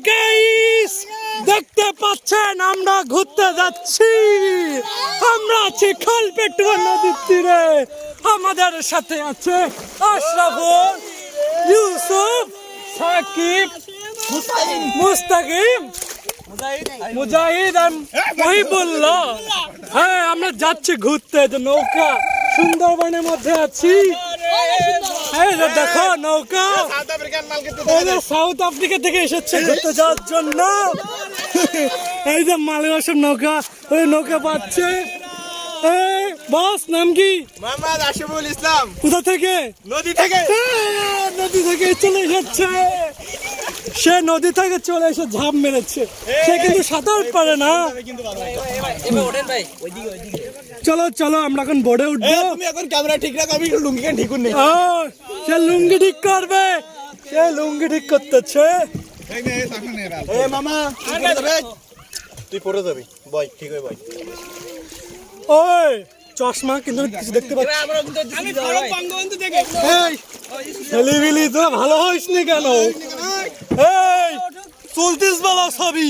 Guys দেখতে পাচ্ছেন আমরা ঘুরতে যাচ্ছি। আমরা আছি খালপেটুয়া নদীর তীরে। আমাদের সাথে আছে আশরাফুল, ইউসুফ, সাকিব, মুস্তাকিম, মুজাহিদ আর মহিবুল্লাহ। হ্যাঁ, আমরা যাচ্ছি ঘুরতে। নৌকা সুন্দরবনের মধ্যে আছি। এই যে দেখো নৌকা, সাউথ আফ্রিকা থেকে এসেছে ঘুরতে যাওয়ার জন্য। এই যে মালয়েশিয়ার নৌকা, ওই নৌকা পাচ্ছে। বস নাম কি? মোহাম্মদ আশিফুল ইসলাম। কোথা থেকে? নদী থেকে। নদী থেকে চলে এসেছে। সে নদী থেকে চলে এসে ঝাঁপ মেরেছে। সে কিন্তু সাঁতার পারে না। চলো চলো আমরা এখন বোর্ডে উঠবো। তুমি এখন ক্যামেরা ঠিক রাখো, আমি লুঙ্গি ঠিক নেই। সে লুঙ্গি ঠিক করবে। সে লুঙ্গি ঠিক করতেছে। এ মামা তুই পড়ে যাবি। বয় ঠিক হয় বয়। ওই চশমা কিন্তু কিছু দেখতে পাচ্ছি। ছেলেবিলি তোরা ভালো হইস নি কেন? এই চলতিস বলা সবই।